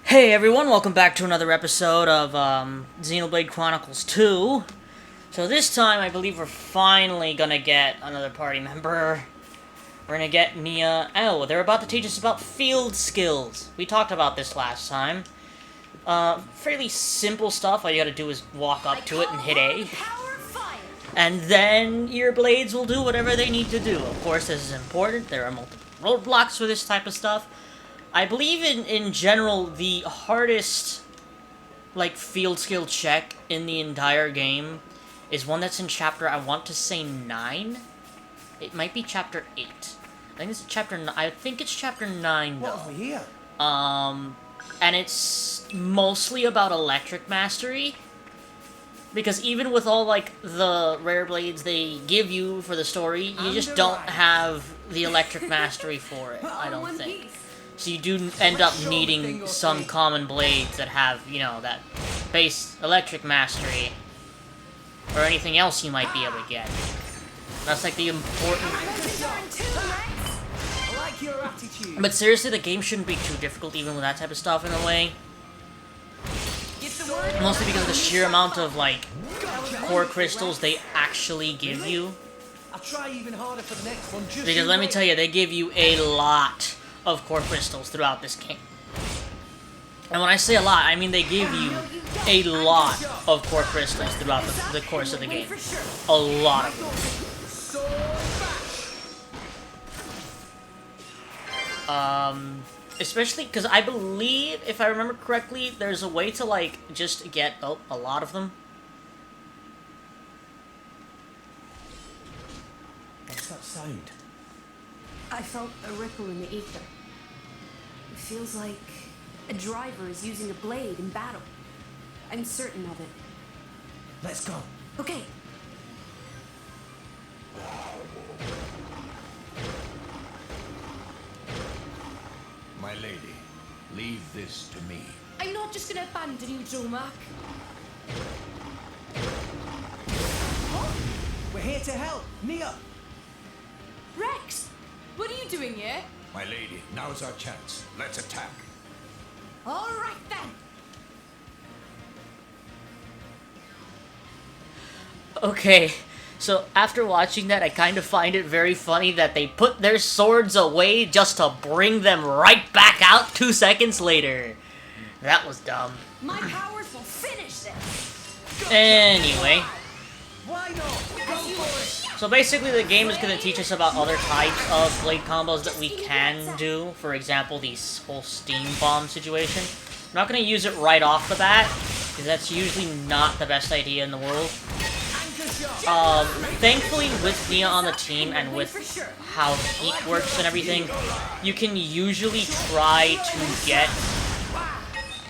Hey everyone, welcome back to another episode of Xenoblade Chronicles 2. So this time, I believe we're finally gonna get another party member. We're gonna get Mia. Oh, they're about to teach us about field skills. We talked about this last time. Fairly simple stuff. All you gotta do is walk up to it and hit A. And then your blades will do whatever they need to do. Of course, this is important. There are multiple roadblocks for this type of stuff. I believe in general, the hardest, field skill check in the entire game is one that's in chapter, I want to say 9? It might be chapter 8. I think it's chapter 9. I think it's chapter 9, though. What have we here? And it's mostly about electric mastery. Because even with all, the rare blades they give you for the story, you just don't have the electric mastery for it, I don't think. So you do end up needing some common blades that have, that base electric mastery. Or anything else you might be able to get. That's the important... But seriously, the game shouldn't be too difficult even with that type of stuff in a way. Mostly because of the sheer amount of, core crystals they actually give you. I'll try even harder for the next one. Because let me tell you, they give you a lot of core crystals throughout this game. And when I say a lot, I mean they give you a lot of core crystals throughout the course of the game. A lot of them. Especially because I believe, if I remember correctly, there's a way to, just get a lot of them. What's that sound? I felt a ripple in the ether. It feels like a driver is using a blade in battle. I'm certain of it. Let's go. Okay. My lady, leave this to me. I'm not just gonna abandon you, Jomark. We're here to help. Mia! Rex, what are you doing here? My lady, now's our chance. Let's attack. All right then. Okay, so after watching that, I kind of find it very funny that they put their swords away just to bring them right back out 2 seconds later. That was dumb. My powers will finish this. Anyway. Why not? Go for it! So basically the game is going to teach us about other types of blade combos that we can do. For example, the whole steam bomb situation. I'm not going to use it right off the bat, because that's usually not the best idea in the world. Thankfully, with Mia on the team and with how heat works and everything, you can usually try to get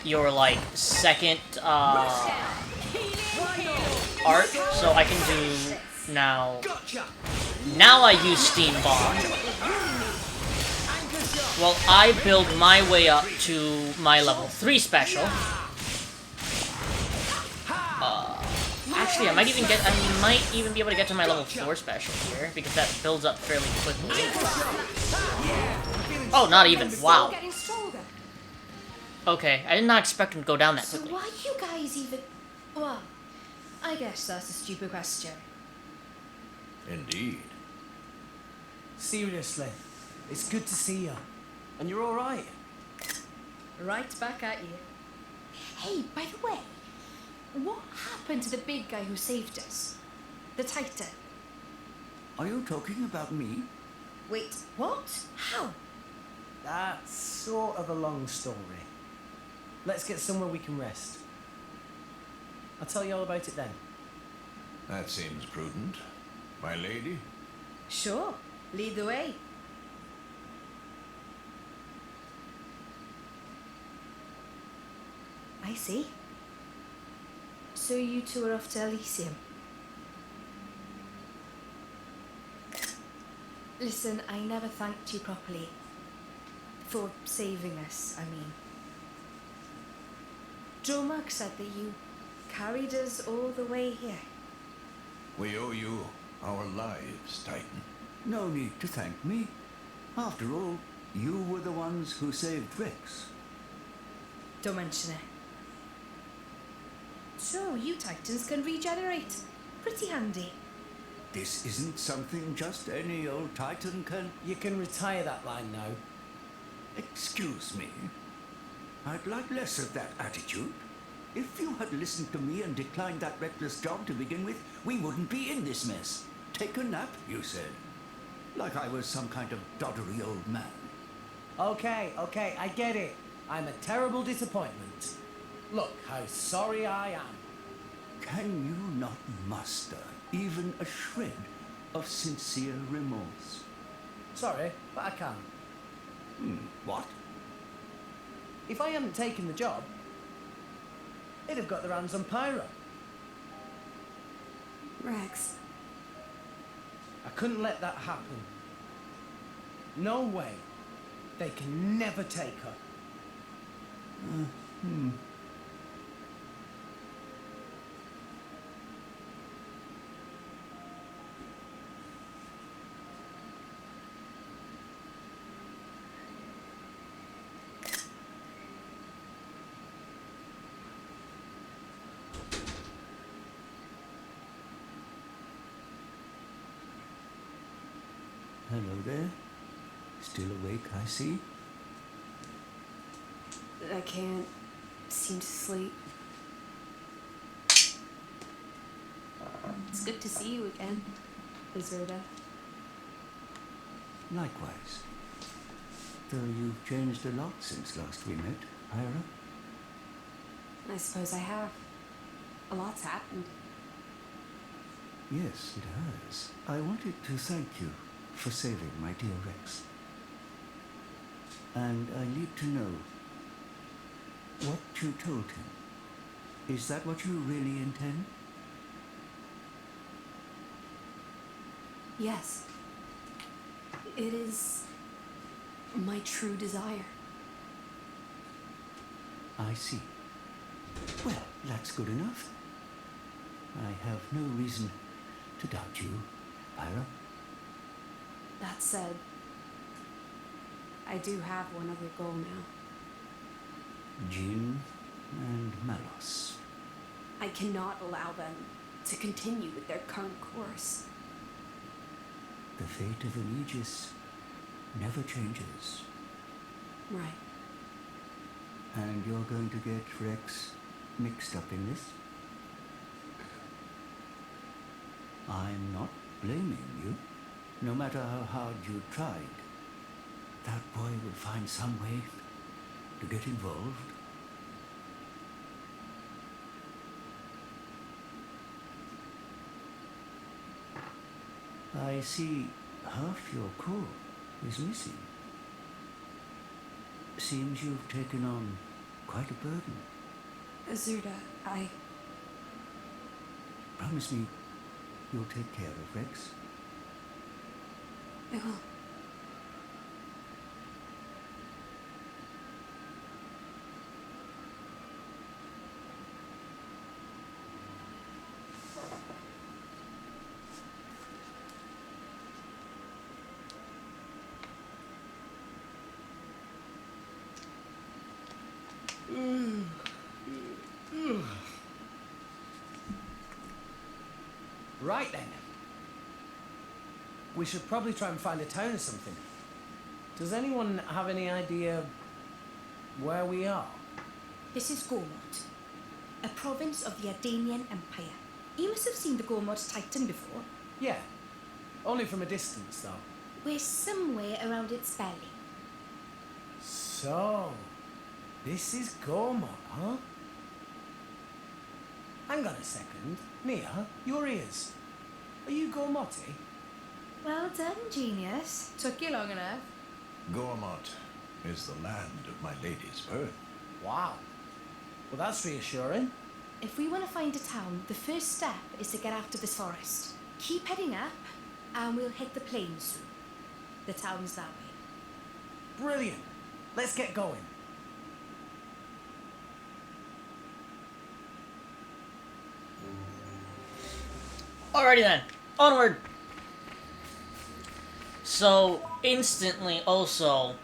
your, second, art. So I can do now... Now I use Steam Bomb. Well, I build my way up to my level 3 special. Actually, I might even be able to get to my level 4 special here, because that builds up fairly quickly. Oh, not even. Wow. Okay, I did not expect him to go down that quickly. So why you guys even... Well, I guess that's a stupid question. Indeed. Seriously, it's good to see you. And you're alright? Right back at you. Hey, by the way, what happened to the big guy who saved us? The Titan. Are you talking about me? Wait, what? How? That's sort of a long story. Let's get somewhere we can rest. I'll tell you all about it then. That seems prudent. My lady? Sure. Lead the way. I see. So you two are off to Elysium. Listen, I never thanked you properly. For saving us, I mean. Jomark said that you carried us all the way here. We owe you our lives, Titan. No need to thank me. After all, you were the ones who saved Rex. Don't mention it. So, you Titans can regenerate. Pretty handy. This isn't something just any old Titan can... You can retire that line now. Excuse me. I'd like less of that attitude. If you had listened to me and declined that reckless job to begin with, we wouldn't be in this mess. Take a nap, you said. Like I was some kind of doddery old man. Okay, I get it. I'm a terrible disappointment. Look how sorry I am. Can you not muster even a shred of sincere remorse? Sorry, but I can. What? If I hadn't taken the job, they'd have got their hands on Pyro. Rex, I couldn't let that happen. No way. They can never take her. Hello there. Still awake, I see. I can't seem to sleep. It's good to see you again, Azurda. Likewise. Though you've changed a lot since last we met, Ira. I suppose I have. A lot's happened. Yes, it has. I wanted to thank you for saving my dear Rex. And I need to know what you told him. Is that what you really intend? Yes. It is my true desire. I see. Well, that's good enough. I have no reason to doubt you, Ira. That said, I do have one other goal now. Jin and Malos. I cannot allow them to continue with their current course. The fate of an Aegis never changes. Right. And you're going to get Rex mixed up in this? I'm not blaming you. No matter how hard you tried, that boy will find some way to get involved. I see half your core is missing. Seems you've taken on quite a burden. Azurda, I... Promise me you'll take care of Rex. I will. Right then. We should probably try and find a town or something. Does anyone have any idea where we are? This is Gormod, a province of the Ardanian Empire. You must have seen the Gormod Titan before. Yeah. Only from a distance, though. We're somewhere around its belly. So, this is Gormod, huh? Hang on a second. Mia, your ears. Are you Gormoti? Well done, genius. Took you long enough. Gormot is the land of my lady's birth. Wow. Well, that's reassuring. If we want to find a town, the first step is to get out of this forest. Keep heading up, and we'll hit the plains soon. The town's that way. Brilliant. Let's get going. Alrighty then, onward! So, instantly also,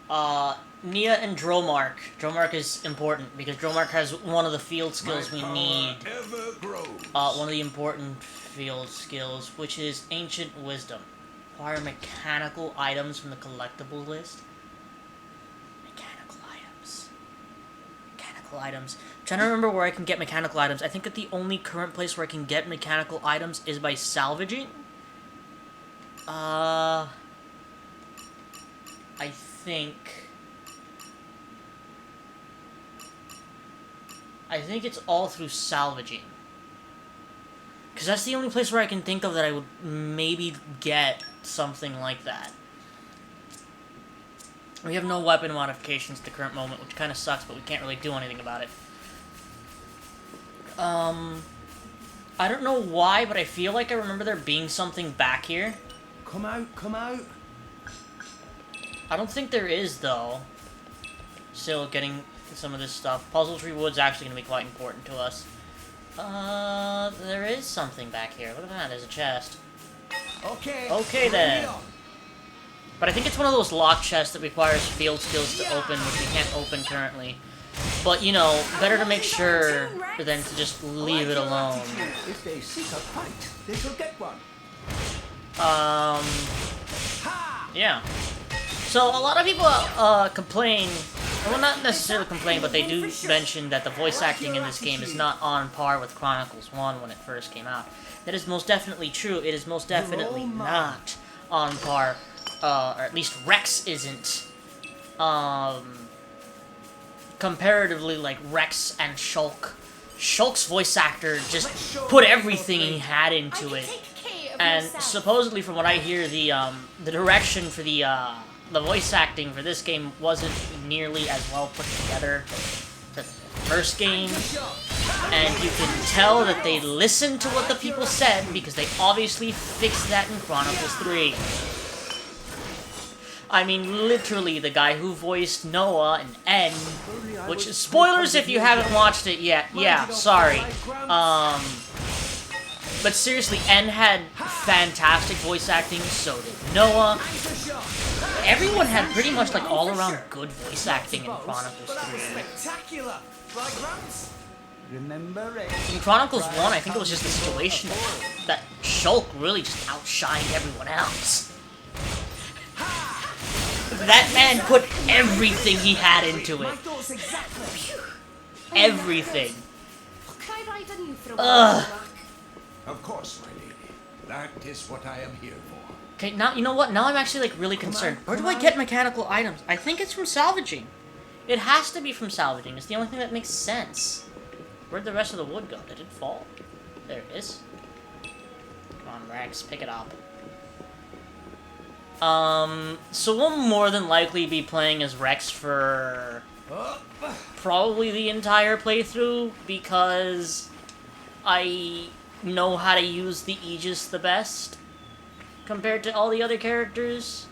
Nia and Dromark. Dromark is important because Dromark has one of the field skills we need. Ever grows. One of the important field skills, which is Ancient Wisdom. Acquire mechanical items from the collectible list. Mechanical items. Mechanical items. I'm trying to remember where I can get mechanical items. I think that the only current place where I can get mechanical items is by salvaging. I think it's all through salvaging. Because that's the only place where I can think of that I would maybe get something like that. We have no weapon modifications at the current moment, which kind of sucks, but we can't really do anything about it. I don't know why, but I feel like I remember there being something back here. Come out, come out. I don't think there is, though. Still getting some of this stuff. Puzzle Tree Wood's actually going to be quite important to us. There is something back here. Look at that, there's a chest. Okay then. But I think it's one of those lock chests that requires field skills to open, which we can't open currently. But, you know, better to make sure than to just leave it alone. If they seek a fight, they shall get one. Yeah. So, a lot of people, complain, well, not necessarily complain, but they do mention that the voice acting in this game is not on par with Chronicles 1 when it first came out. That is most definitely true. It is most definitely not on par, or at least Rex isn't, comparatively, like, Rex and Shulk. Shulk's voice actor just put everything he had into it. And supposedly, from what I hear, the direction for the voice acting for this game wasn't nearly as well put together as the first game. And you can tell that they listened to what the people said, because they obviously fixed that in Chronicles 3. I mean, literally, the guy who voiced Noah and N, which is spoilers if you haven't watched it yet. Yeah, sorry. But seriously, N had fantastic voice acting, so did Noah. Everyone had pretty much, like, all-around good voice acting in Chronicles 3. In Chronicles 1, I think it was just the situation that Shulk really just outshined everyone else. That man put everything he had into it. Everything. Ugh. Of course, my lady. That is what I am here for. Okay, now, you know what? Now I'm actually, like, really concerned. Where do I get mechanical items? I think it's from salvaging. It has to be from salvaging. It's the only thing that makes sense. Where'd the rest of the wood go? Did it fall? There it is. Come on, Rex. Pick it up. So we'll more than likely be playing as Rex for probably the entire playthrough, because I know how to use the Aegis the best compared to all the other characters.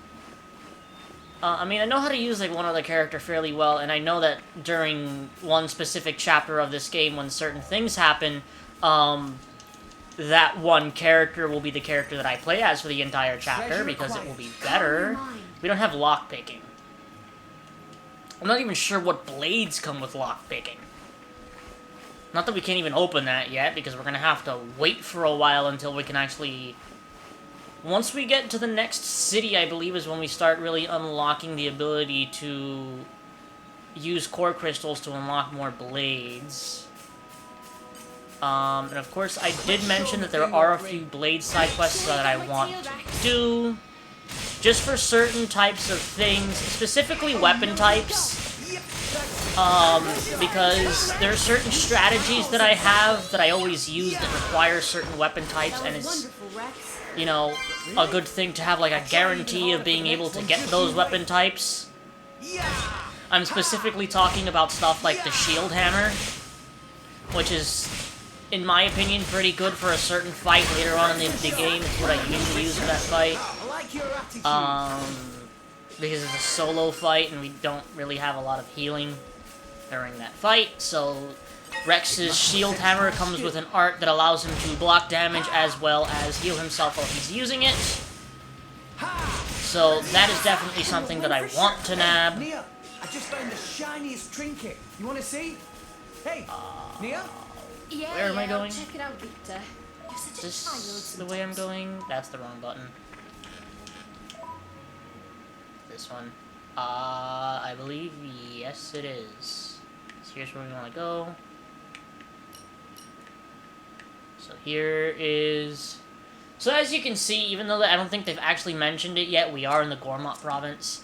I mean, I know how to use, like, one other character fairly well, and I know that during one specific chapter of this game, when certain things happen, that one character will be the character that I play as for the entire chapter, because it will be better. We don't have lockpicking. I'm not even sure what blades come with lockpicking. Not that we can't even open that yet, because we're gonna have to wait for a while until we can actually... Once we get to the next city, I believe, is when we start really unlocking the ability to use core crystals to unlock more blades. And of course, I did mention that there are a few blade side quests that I want to do, just for certain types of things, specifically weapon types. Because there are certain strategies that I have that I always use that require certain weapon types, and it's, you know, a good thing to have, like, a guarantee of being able to get those weapon types. I'm specifically talking about stuff like the shield hammer, which is, in my opinion, pretty good for a certain fight later on in the game. It's what I usually use for that fight. Because it's a solo fight and we don't really have a lot of healing during that fight, so Rex's shield hammer comes with an art that allows him to block damage as well as heal himself while he's using it. So that is definitely something that I want to nab. Nia, I just found the shiniest trinket. You want to see? Hey, Nia? Yeah, Where am I I'll going? check it out, Victor. You're such Is a this child the way I'm sometimes. going? That's the wrong button. This one. I believe yes it is. So here's where we want to go. So here is... So as you can see, even though I don't think they've actually mentioned it yet, we are in the Gormott province.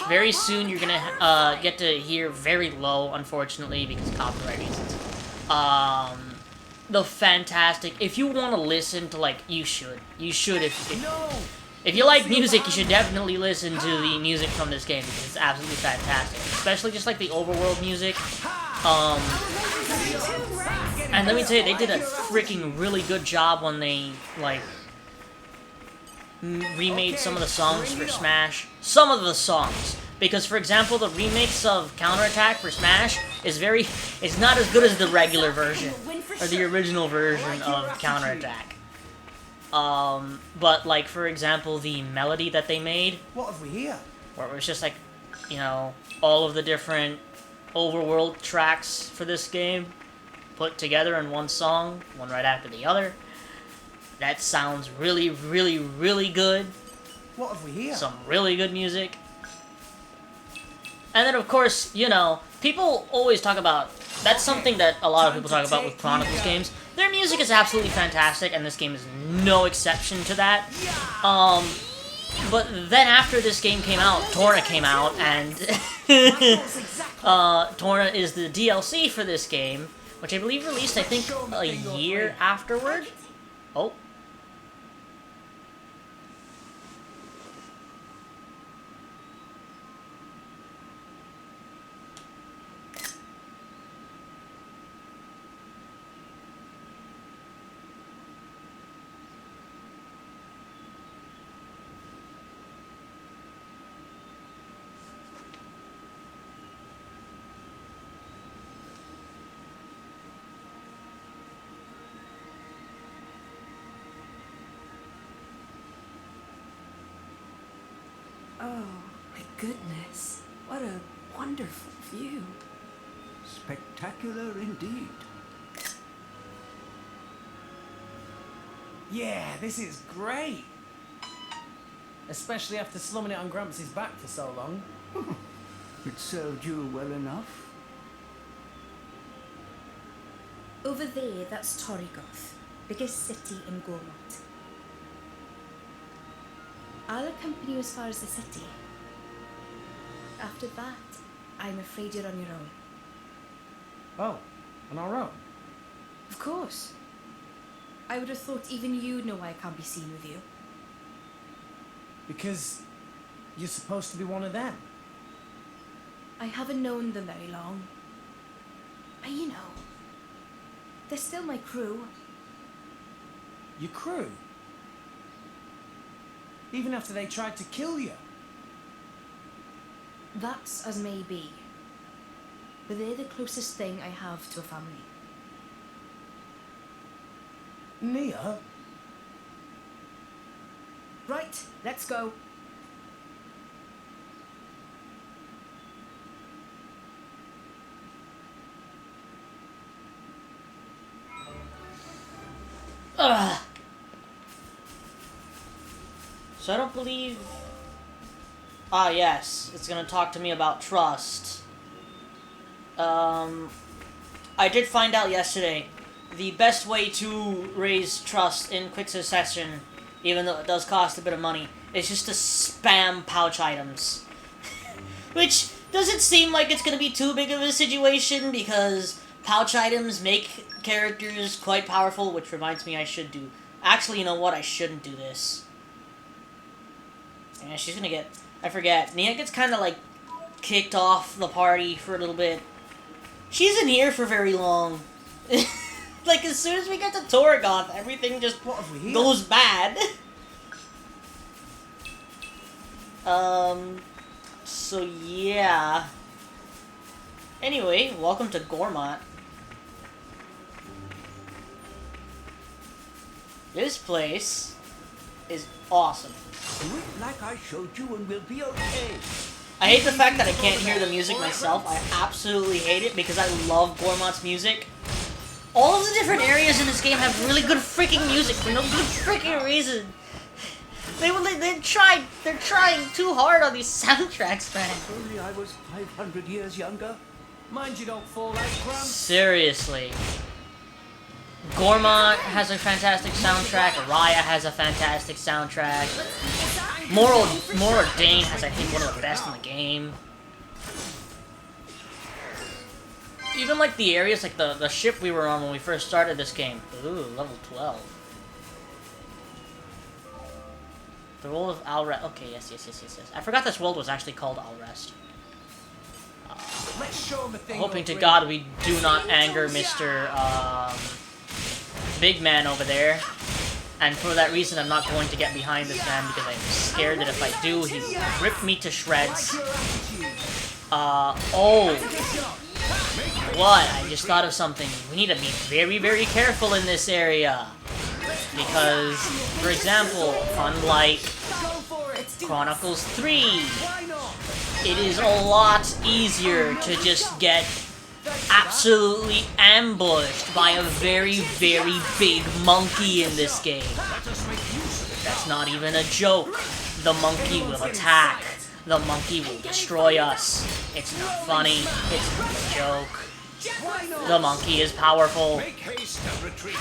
Very soon you're gonna get to hear very low, unfortunately, because copyright reasons. The fantastic... If you want to listen to, like, you should. You should if you like music, you should definitely listen to the music from this game, because it's absolutely fantastic. Especially just, like, the overworld music. And let me tell you, they did a freaking really good job when they, like, remade some of the songs for Smash. Some of the songs. Because, for example, the remix of Counterattack for Smash is not as good as the regular version. Or the original version of Counterattack. But, like, for example, the melody that they made, What have we here? where it was just, like, you know, all of the different overworld tracks for this game put together in one song, one right after the other. That sounds really, really, really good. What have we here? Some really good music. And then, of course, you know, people always talk about... That's something that a lot of people talk about with Chronicles games. Their music is absolutely fantastic, and this game is no exception to that. But then after this game came out, Torna came out, and... Torna is the DLC for this game, which I believe released, I think, a year afterward. Oh. Oh, my goodness. What a wonderful view. Spectacular indeed. Yeah, this is great. Especially after slumming it on Gramps' back for so long. It served you well enough. Over there, that's Torigoth, biggest city in Gormott. I'll accompany you as far as the city. After that, I'm afraid you're on your own. Oh, on our own? Of course. I would have thought even you'd know why I can't be seen with you. Because you're supposed to be one of them. I haven't known them very long. But you know, they're still my crew. Your crew? Even after they tried to kill you? That's as may be. But they're the closest thing I have to a family. Nia? Right, let's go. Ugh. So I don't believe... Ah, yes. It's gonna talk to me about trust. I did find out yesterday the best way to raise trust in quick succession, even though it does cost a bit of money, is just to spam pouch items. Which doesn't seem like it's gonna be too big of a situation, because pouch items make characters quite powerful, which reminds me I should do... Actually, you know what? I shouldn't do this. Yeah, she's gonna get... I forget. Nia gets kind of, like, kicked off the party for a little bit. She isn't here for very long. Like, as soon as we get to Torigoth, everything just What have we here? goes bad. So yeah. Anyway, welcome to Gormott. This place is awesome. Do it like I showed you and we'll be okay. I hate the fact that I can't hear the music myself. I absolutely hate it because I love Gormont's music. All of the different areas in this game have really good freaking music for no good freaking reason. They're trying too hard on these soundtracks, man. If only I was 500 years younger. Mind you don't fall out, Gramps. Seriously. Gormont has a fantastic soundtrack, Raya has a fantastic soundtrack, Dane has, I think, one of the best in the game. Even, like, the areas, like, the ship we were on when we first started this game. Ooh, level 12. The role of Alrest. Okay, yes. I forgot this world was actually called Alrest. Let's show 'em a thing. Hoping to God we do not anger Mr. Big Man over there. And for that reason, I'm not going to get behind this man because I'm scared that if I do, he will rip me to shreds. What? I just thought of something. We need to be very, very careful in this area. Because, for example, unlike Chronicles 3, it is a lot easier to just get absolutely ambushed by a very, very big monkey in this game. That's not even a joke. The monkey will attack. The monkey will destroy us. It's not funny. It's not a joke. The monkey is powerful. Make haste and retreat.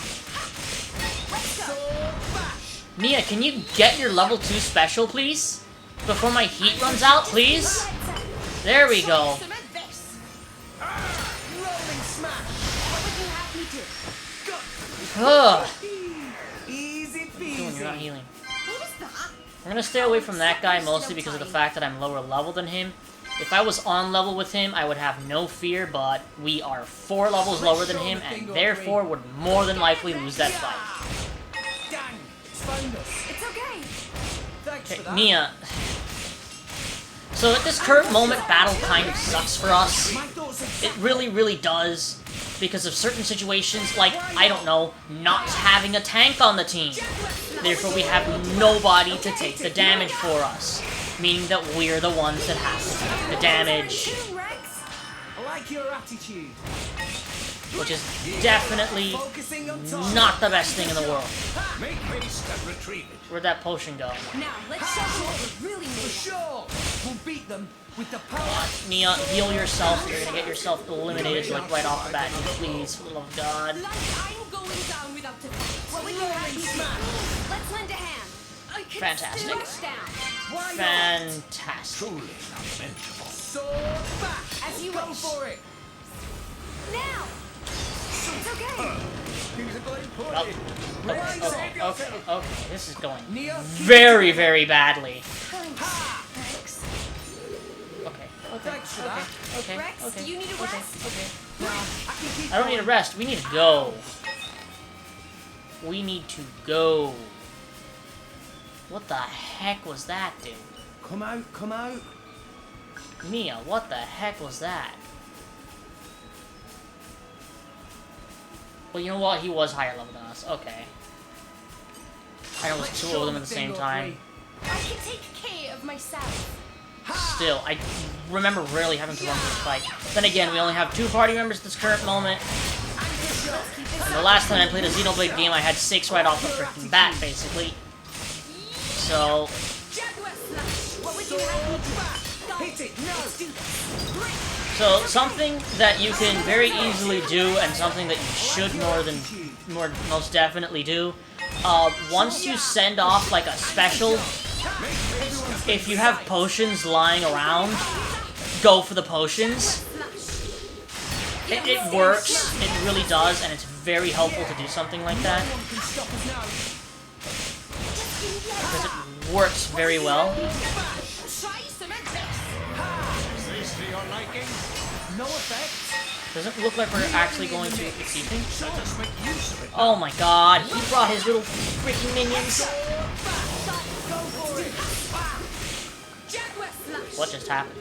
Mia, can you get your level 2 special, please? Before my heat runs out, please? There we go. Ugh. Easy You're not peasy. healing. I'm gonna stay away from that guy mostly because of the fact that I'm lower level than him. If I was on level with him, I would have no fear, but we are 4 levels lower than him, and therefore would more than likely lose that fight. Dang, it's found us. It's okay. Thanks for Okay, that. Mia. So at this current moment, battle kind of sucks for us. My thoughts are It really, really does. Because of certain situations, like, I don't know, not having a tank on the team. Therefore, we have nobody to take the damage for us. Meaning that we're the ones that have to take the damage. I like your attitude. Which is definitely Focusing on top. not the best thing in the world. Make haste and retrieve it. Where'd that potion go? Now, let's show you what we're really For made of. sure. We'll beat them with the power. Mia, heal yourself. You're gonna get yourself eliminated, like, right off the bat. Please, for the love of God. Like I'm going down without a fight. What would you have me do? Let's lend a hand. I can Fantastic. still rush down. Why not? Fantastic. Truly lamentable. Sword back. As you Go wish. for it. Now. It's okay. Okay. This is going Neo, keep very, very badly. Thanks. Okay. Thanks for that. Okay. Rex, do you need a rest? Okay. I can keep I don't need a rest. We need to go. We need to go. What the heck was that, dude? Come out, come out. Mia, what the heck was that? Well, you know what? He was higher level than us. Okay. I know it was Let's 2 show of them them at the a same thing or time. I can take care of myself. Still, I remember rarely having to run this fight. Then again, we only have 2 party members at this current moment. And the last time I played a Xenoblade game, I had 6 right off the freaking bat, basically. So, Jaguar slash. What would you have me do? Hit it, no. Let's do this. something that you can very easily do, and something that you should most definitely do. Once you send off like a special, if you have potions lying around, go for the potions. It works, it really does, and it's very helpful to do something like that. No one can stop us now. Because it works very well. Try some of this. Is this to your liking? No effect. Doesn't look like we're actually going to excuse me. Let us make use of it. Oh my god, he brought his little freaking minions. Go for it. Jaguar slash. What just happened?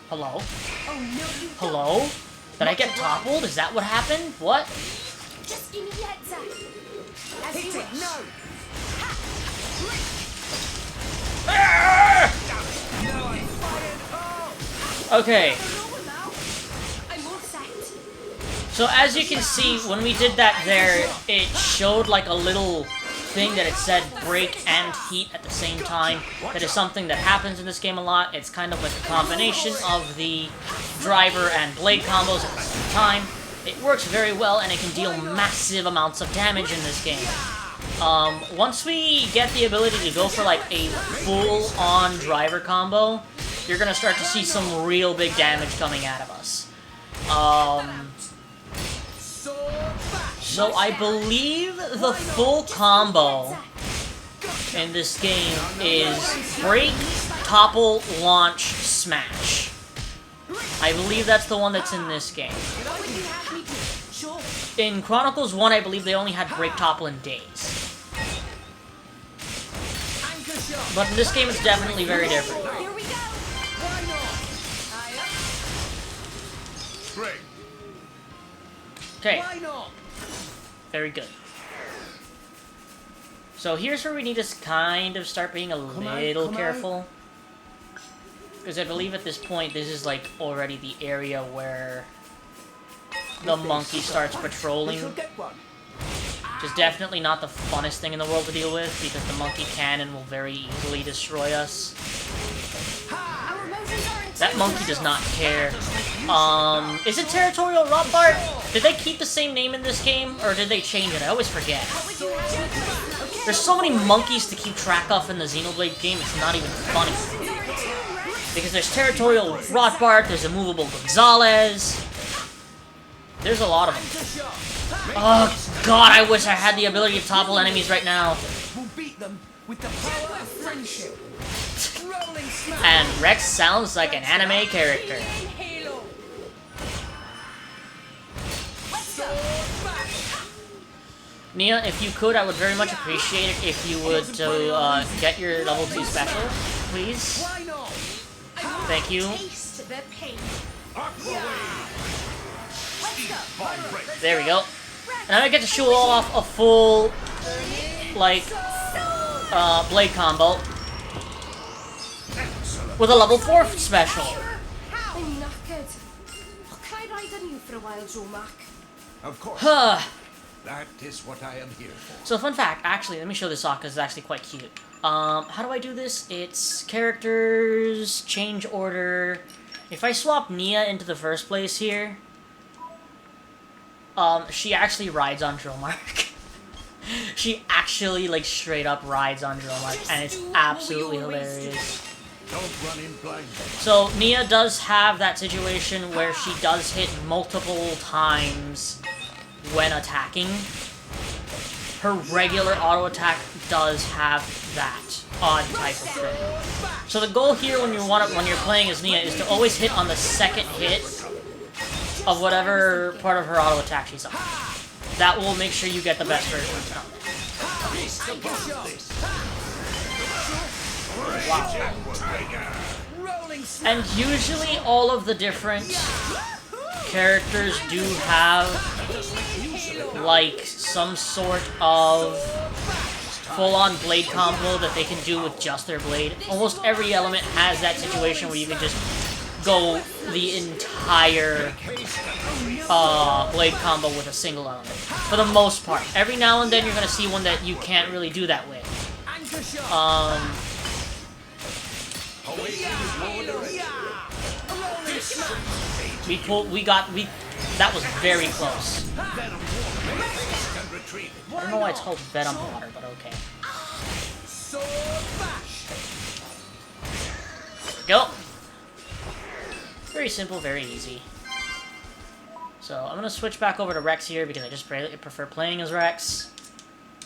Hello? Oh no, you Hello? Did I get toppled? Is that what happened? What? just give me the heads up. As Hit you it, wish. no. Okay. I'm all set. So as you can see, when we did that there, it showed like a little thing that it said break and heat at the same time. That is something that happens in this game a lot. It's kind of like a combination of the driver and blade combos at the same time. It works very well, and it can deal massive amounts of damage in this game. Once we get the ability to go for like a full-on driver combo, you're gonna start to see some real big damage coming out of us. So I believe the full combo in this game is break, topple, launch, smash. I believe that's the one that's in this game. What would you have me do? Sure. In Chronicles 1, I believe they only had break, topple, and daze. But in this game, it's definitely very different. Here we go. Great. Okay. Very good. So here's where we need to kind of start being a little careful. Because I believe at this point, this is like already the area where the monkey starts patrolling. Which is definitely not the funnest thing in the world to deal with, because the monkey can and will very easily destroy us. Our motions are That monkey does not care. Is it Territorial Rothbard? Did they keep the same name in this game, or did they change it? I always forget. There's so many monkeys to keep track of in the Xenoblade game, it's not even funny. Because there's Territorial Rothbard, there's Immovable Gonzalez. There's a lot of them. Oh god, I wish I had the ability to topple enemies right now. We'll beat them with the power of friendship. And Rex sounds like an anime character. Nia, if you could, I would very much appreciate it if you would get your level 2 special, please. Thank you. Taste the pain. There we go. And I get to show off a full, like, blade combo with a level 4 special. I'm knackered. Can I ride on you for a while, Joe Mac? Of course. Huh. That is what I am here for. So fun fact, actually, let me show this off because it's actually quite cute. How do I do this? It's characters, change order. If I swap Nia into the first place here, she actually rides on Drillmark. She actually, like, straight up rides on Drillmark, and it's absolutely hilarious. Don't run in blind. So, Nia does have that situation where she does hit multiple times when attacking. Her regular auto attack does have that odd type of thing. So the goal here when you're playing as Nia is to always hit on the second hit of whatever part of her auto attack she's on. That will make sure you get the best version of it. Wow. And usually all of the different characters do have like some sort of full-on blade combo that they can do with just their blade. Almost every element has that situation where you can just go the entire blade combo with a single element. For the most part. Every now and then you're going to see one that you can't really do that with. That was very close. I don't know why it's called Venom Water, but okay. Go! Very simple, very easy. So, I'm gonna switch back over to Rex here because I just prefer playing as Rex.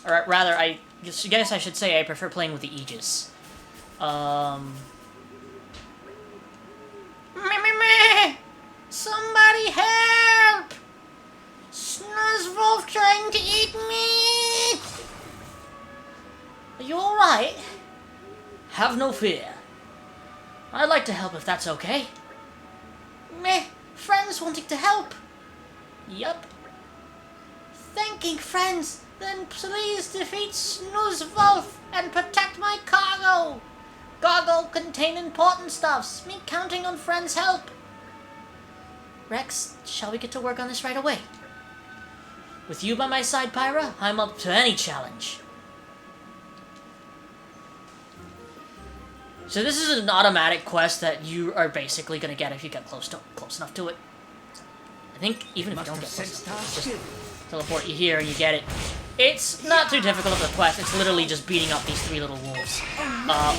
Or rather, I guess I should say I prefer playing with the Aegis. Somebody help! Snuzzwolf trying to eat me! Are you alright? Have no fear. I'd like to help if that's okay. Meh, friends wanting to help. Yup. Thanking friends Then please defeat Snoozewolf and protect my cargo. Cargo contain important stuffs. Me counting on friends' help. Rex, shall we get to work on this right away? With you by my side, Pyra, I'm up to any challenge. So this is an automatic quest that you are basically gonna get if you get close enough to it. I think even if you don't get close enough, just teleport you here and you get it. It's not too difficult of a quest. It's literally just beating up these 3 little wolves,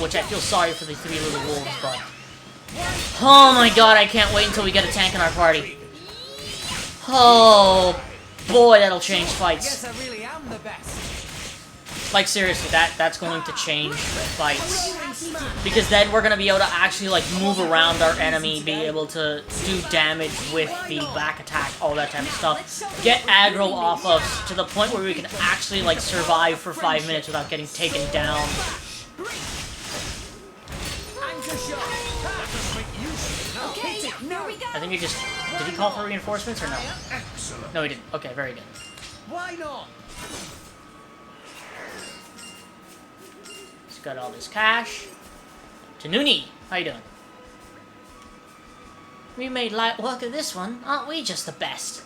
which I feel sorry for the 3 little wolves, but oh my god, I can't wait until we get a tank in our party. Oh boy, that'll change fights. I really am the best. Like seriously, that's going to change fights. Because then we're gonna be able to actually like move around our enemy, be able to do damage with the back attack, all that type of stuff. Get aggro off us to the point where we can actually like survive for 5 minutes without getting taken down. I think he just... Did he call for reinforcements or no? No, he didn't. Okay, very good. Why not? He's got all this cash. Tanuni, how you doing? We made light work of this one. Aren't we just the best?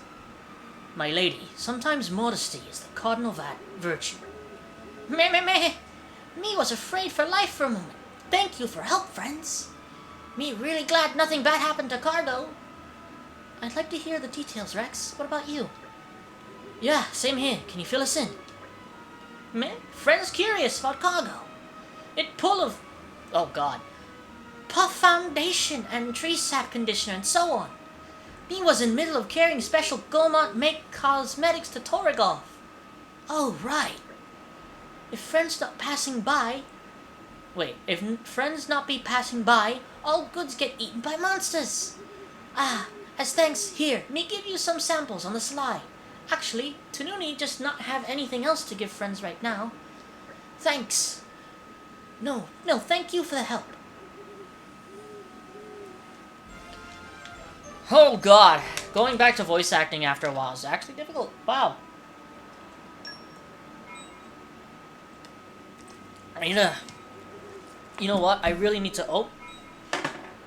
My lady, sometimes modesty is the cardinal virtue. Me was afraid for life for a moment. Thank you for help, friends. Me really glad nothing bad happened to cargo. I'd like to hear the details, Rex. What about you? Yeah, same here. Can you fill us in? Me? Friends curious about cargo. It full of... Oh, God. Puff foundation and tree sap conditioner and so on. Me was in middle of carrying special Gormont make cosmetics to Torigoth. Oh, right. If friends not passing by... Wait, if friends not be passing by, all goods get eaten by monsters. Ah, as thanks, here, me give you some samples on the sly. Actually, Tanuni just not have anything else to give friends right now. Thanks. No, thank you for the help. Oh god, going back to voice acting after a while is actually difficult. Wow. I need to... You know what? I really need to... Oh.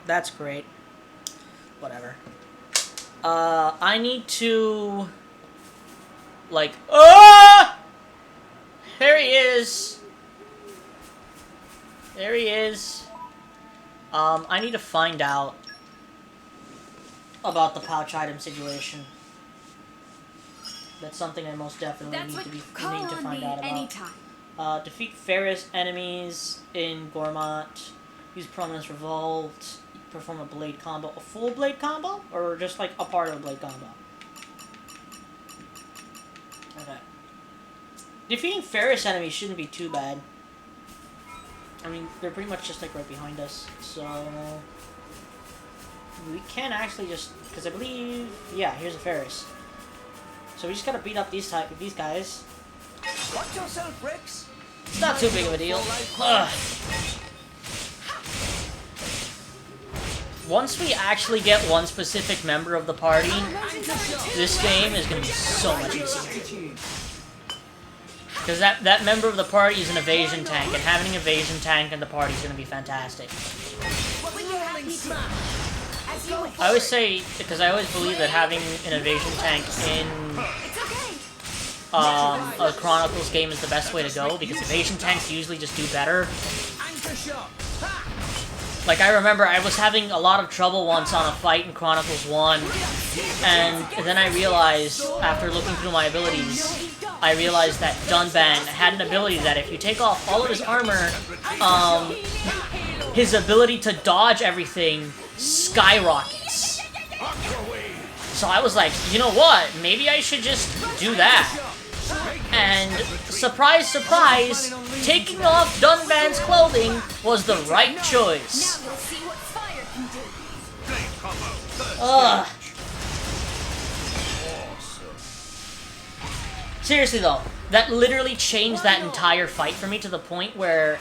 That's great. Whatever. I need to... Like... Ah! There he is. There he is. I need to find out about the pouch item situation. That's something I most definitely need to find out about. Anytime. Defeat Ferris enemies in Gormont. Use Prominence Revolt. Perform a blade combo. A full blade combo? Or just like a part of a blade combo? Okay. Defeating Ferris enemies shouldn't be too bad. I mean, they're pretty much just like right behind us. So... we can actually just... Because I believe... Yeah, here's a Ferris. So we just gotta beat up these guys. Watch yourself, Rex. It's not too big of a deal. Ugh. Once we actually get one specific member of the party, this game is going to be so much easier. Because that member of the party is an evasion tank, and having an evasion tank in the party is going to be fantastic. I always say, because I always believe that having an evasion tank in a Chronicles game is the best way to go, because evasion tanks usually just do better. Like, I remember I was having a lot of trouble once on a fight in Chronicles 1, and then I realized, after looking through my abilities, I realized that Dunban had an ability that if you take off all of his armor, his ability to dodge everything skyrockets. So I was like, you know what, maybe I should just do that. And surprise, surprise, taking off Dunban's clothing was the right choice. Now we'll see what fire can do. Ugh. Seriously though, that literally changed that entire fight for me to the point where...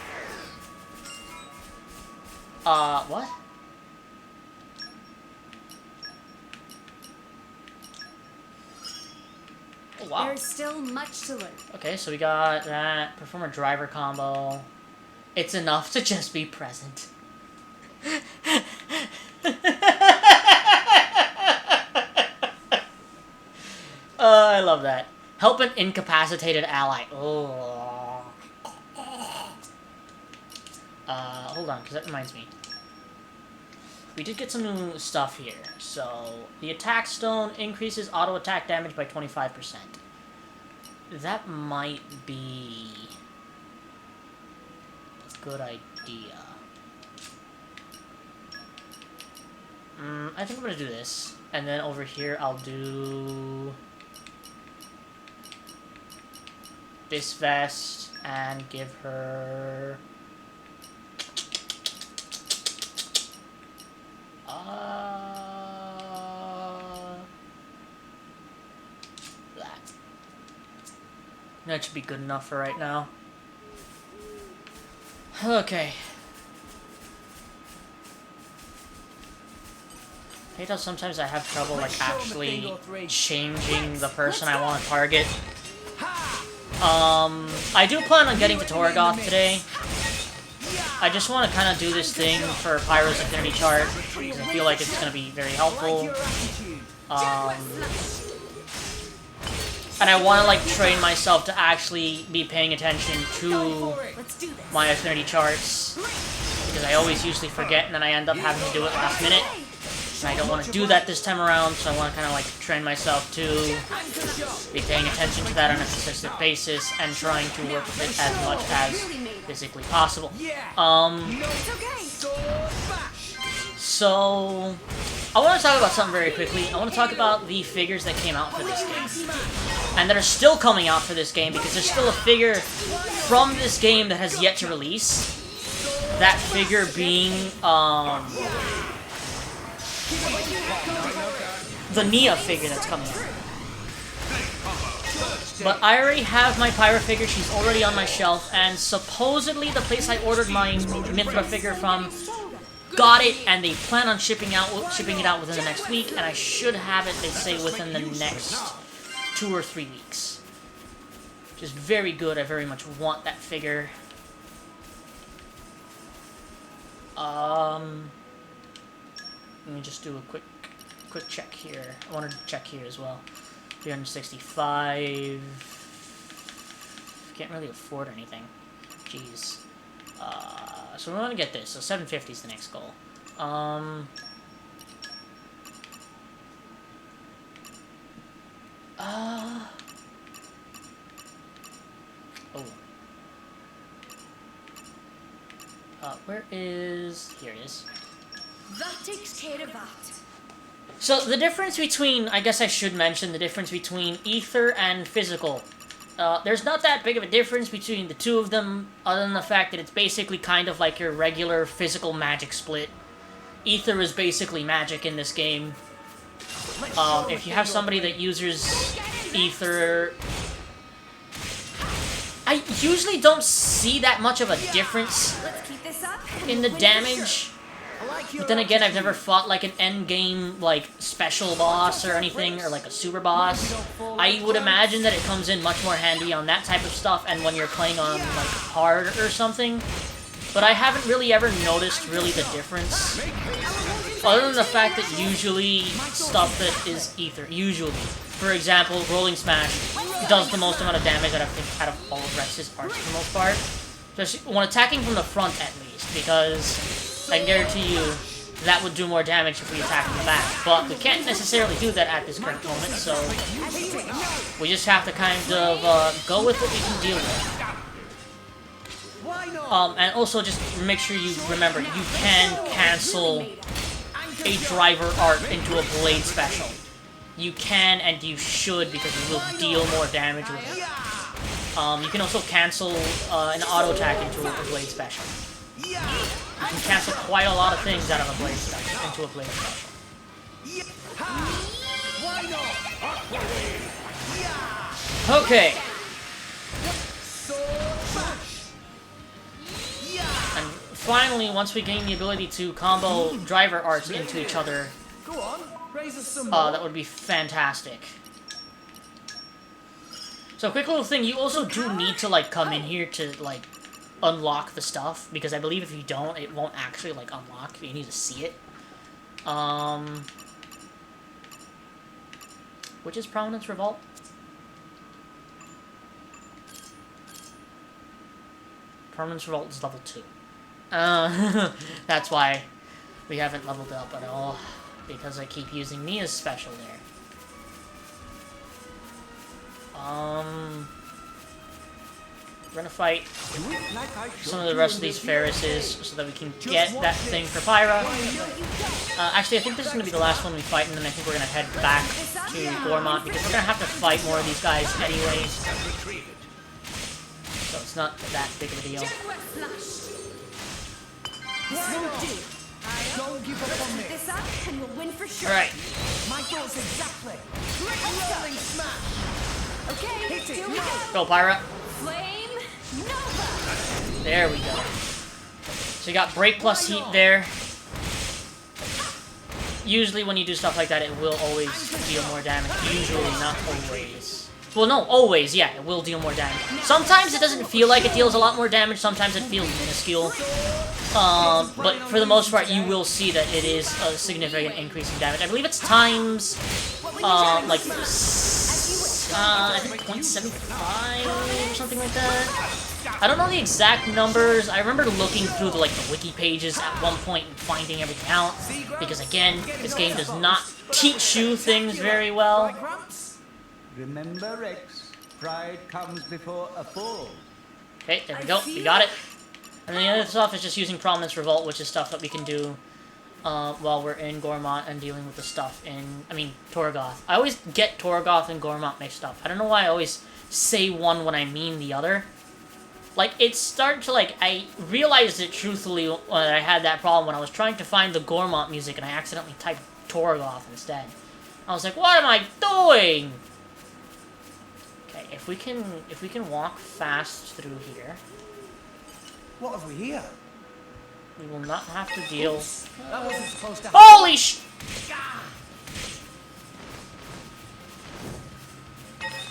what? Oh, wow. There's still much to learn. Okay, so we got that. Perform a driver combo. It's enough to just be present. I love that. Help an incapacitated ally. Oh. Hold on, because that reminds me. We did get some new stuff here. So, the attack stone increases auto attack damage by 25%. That might be a good idea. I think I'm gonna do this. And then over here, I'll do this vest and give her that. That should be good enough for right now. Okay. I hate how sometimes I have trouble, like, actually changing the person I want to target. I do plan on getting to Torigoth today. I just want to kind of do this thing for Pyro's Affinity chart, because I feel like it's going to be very helpful. And I want to, like, train myself to actually be paying attention to my Affinity charts, because I always usually forget, and then I end up having to do it last minute. And I don't want to do that this time around, so I want to kind of, like, train myself to be paying attention to that on a consistent basis, and trying to work with it as much as physically possible. So, I want to talk about something very quickly. I want to talk about the figures that came out for this game. And that are still coming out for this game, because there's still a figure from this game that has yet to release. That figure being, the Nia figure that's coming out. But I already have my Pyra figure, she's already on my shelf, and supposedly the place I ordered my Mithra figure from got it, and they plan on shipping it out within the next week, and I should have it, they say, within the next 2 or 3 weeks. Which is very good, I very much want that figure. Let me just do a quick check here. I wanted to check here as well. 365. Can't really afford anything. Jeez. So we want to get this. So 750 is the next goal. Oh. Where is... Here it is. That takes care of that. So, the difference between... I guess I should mention the difference between Ether and Physical. There's not that big of a difference between the two of them, other than the fact that it's basically kind of like your regular physical magic split. Ether is basically magic in this game. If you have somebody that uses Ether... I usually don't see that much of a difference in the damage. But then again, I've never fought like an endgame like special boss or anything, or like a super boss. I would imagine that it comes in much more handy on that type of stuff and when you're playing on like hard or something. But I haven't really ever noticed really the difference. Other than the fact that usually stuff that is Ether, usually. For example, Rolling Smash does the most amount of damage out of all of Rex's arts for the most part. Especially when attacking from the front at least, because I can guarantee you that would do more damage if we attack from the back. But we can't necessarily do that at this current moment, so we just have to kind of go with what we can deal with. And also just make sure you remember, you can cancel a driver art into a blade special. You can and you should, because it will deal more damage with it. You can also cancel an auto attack into a blade special. You can cancel quite a lot of things out of a blade special into a blade special. Okay. And finally, once we gain the ability to combo driver arts into each other, that would be fantastic. So quick little thing, you also do need to like come in here to like unlock the stuff, because I believe if you don't, it won't actually like unlock. You need to see it. Which is Prominence Revolt? Prominence Revolt is level 2. That's why we haven't leveled up at all, because I keep using Mia's special there. We're gonna fight some of the rest of these Ferrises so that we can get that thing for Pyra. Actually, I think this is gonna be the last one we fight, and then I think we're gonna head back to Gormont, because we're gonna have to fight more of these guys anyways. So it's not that big of a deal. Don't give up on me. This up and we'll win for sure. Alright. My thoughts exactly. Rolling smash. Okay, here we go. Go, Pyra. Flame Nova. There we go. So you got break plus heat there. Usually when you do stuff like that, it will always deal more damage. Usually, not always. Well, no, always, yeah, it will deal more damage. Sometimes it doesn't feel like it deals a lot more damage, sometimes it feels minuscule. But for the most part, you will see that it is a significant increase in damage. I believe it's times, like, I think 0.75 or something like that. I don't know the exact numbers. I remember looking through the, like, the wiki pages at one point and finding everything out. Because, again, this game does not teach you things very well. Remember, Rex, pride comes before a fall. Okay, there we go. We got it. And then the other stuff is just using Prominence Revolt, which is stuff that we can do while we're in Gormont and dealing with the stuff in, Torigoth. I always get Torigoth and Gormont mixed up. I don't know why I always say one when I mean the other. Like, it started to, like, I realized it truthfully when I had that problem when I was trying to find the Gormont music and I accidentally typed Torigoth instead. I was like, what am I doing? Okay, if we can walk fast through here, What have we here? we will not have to deal. That wasn't supposed to happen. Holy sh!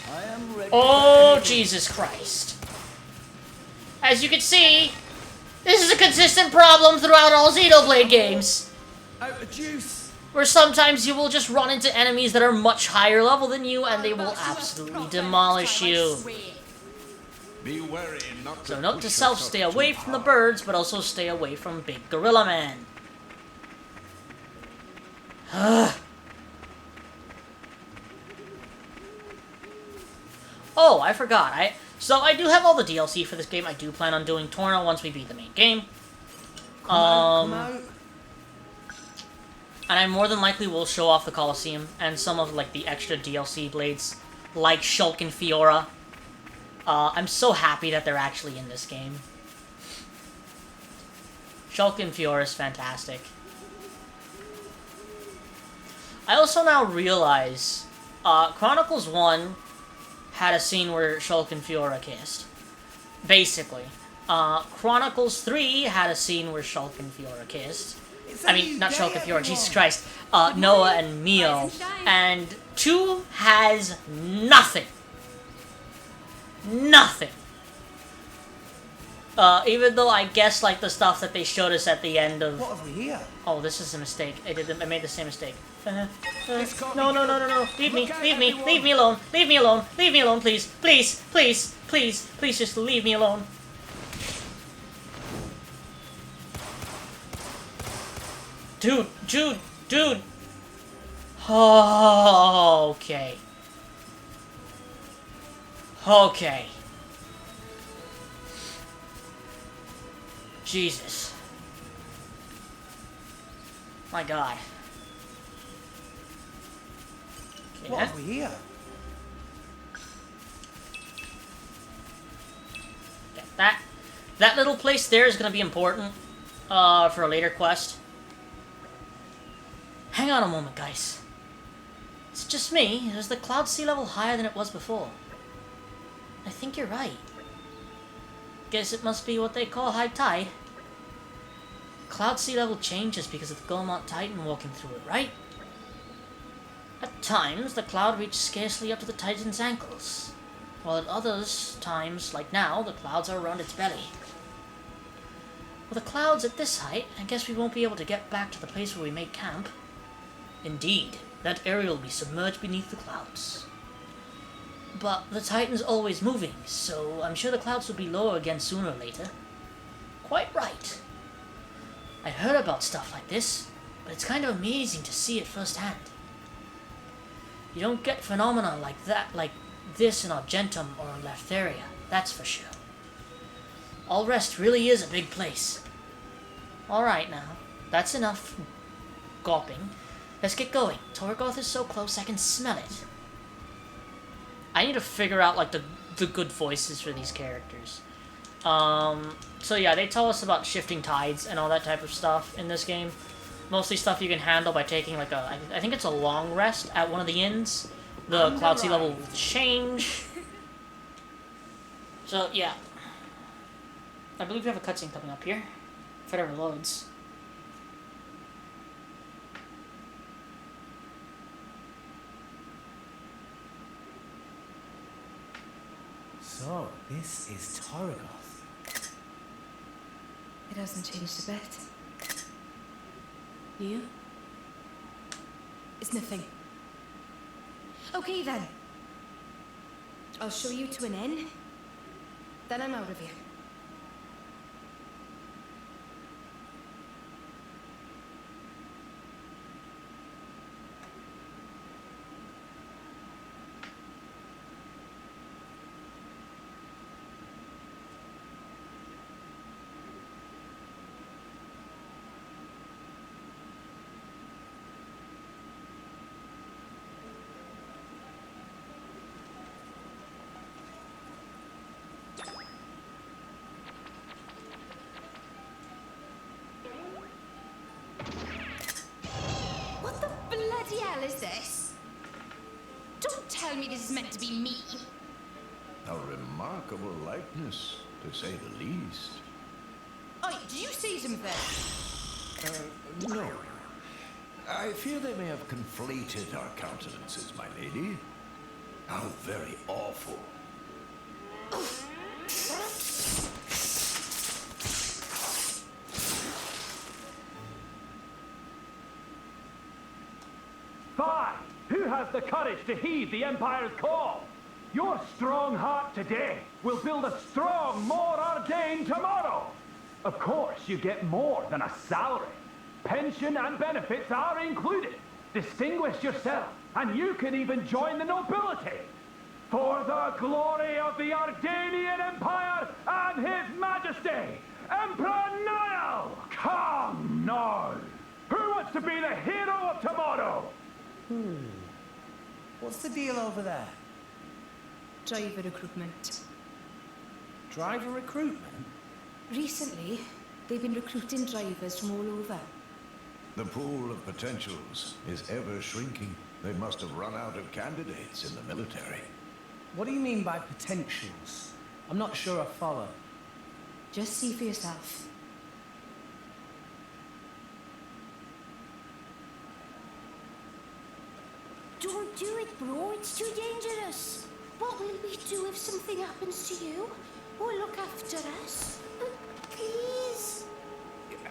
I am ready. Oh, Jesus Christ. As you can see, this is a consistent problem throughout all Xenoblade games, Out of juice. where sometimes you will just run into enemies that are much higher level than you, and they will absolutely demolish you. Be wary not to So note to push self, yourself stay too away from the hard. birds, but also stay away from Big Gorilla Man. Oh, I forgot. So I do have all the DLC for this game. I do plan on doing Torna once we beat the main game. Come out. And I more than likely will show off the Colosseum and some of like the extra DLC blades, like Shulk and Fiora. I'm so happy that they're actually in this game. Shulk and Fiora is fantastic. I also now realize, Chronicles 1 had a scene where Shulk and Fiora kissed. Basically. Chronicles 3 had a scene where Shulk and Fiora kissed. I mean, not Shulk and Fiora, Jesus Christ. Noah and Mio. And 2 has nothing. Nothing. Even though I guess, like, the stuff that they showed us at the end of... What have we here? Oh, this is a mistake. I made the same mistake. No. Leave me alone. Leave me alone, please. Please, just leave me alone. Dude. Oh, okay. Jesus. My God. Okay, What have we here? that little place there is gonna be important for a later quest. Hang on a moment, guys. It's just me. Is the cloud sea level higher than it was before? I think you're right. Guess it must be what they call high tide. Cloud sea level changes because of the Gormont Titan walking through it, right? At times, the cloud reached scarcely up to the Titan's ankles. while at others times, like now, the clouds are around its belly. With the clouds at this height, I guess we won't be able to get back to the place where we made camp. Indeed, that area will be submerged beneath the clouds. But the Titan's always moving, so I'm sure the clouds will be lower again sooner or later. Quite right. I heard about stuff like this, but it's kind of amazing to see it firsthand. You don't get phenomena like this in Argentum or in Leftheria, that's for sure. All Rest really is a big place. Alright now, that's enough gawping. Let's get going. Torigoth is so close I can smell it. I need to figure out like the good voices for these characters. So yeah, they tell us about shifting tides and all that type of stuff in this game. Mostly stuff you can handle by taking like I think it's a long rest at one of the inns. The cloud sea level will change. So yeah. I believe we have a cutscene coming up here. If it ever loads. So, this is Torigoth. It hasn't changed a bit. You? It's nothing. Okay then. I'll show you to an inn. Then I'm out of here. What the bloody hell is this? Don't tell me this is meant to be me. A remarkable likeness, to say the least. Oi, did you see something? No. I fear they may have conflated our countenances, my lady. How very awful. Five, who has the courage to heed the Empire's call? Your strong heart today will build a strong, more ordained tomorrow. Of course, you get more than a salary. Pension and benefits are included. Distinguish yourself, and you can even join the nobility. For the glory of the Ardanian Empire and His Majesty, Emperor Niall! Come now! Who wants to be the hero of tomorrow? What's the deal over there? Driver recruitment. Driver recruitment? Recently, they've been recruiting drivers from all over. The pool of potentials is ever shrinking. They must have run out of candidates in the military. What do you mean by potentials? I'm not sure I follow. Just see for yourself. Don't do it, bro. It's too dangerous. What will we do if something happens to you? Or look after us? Please.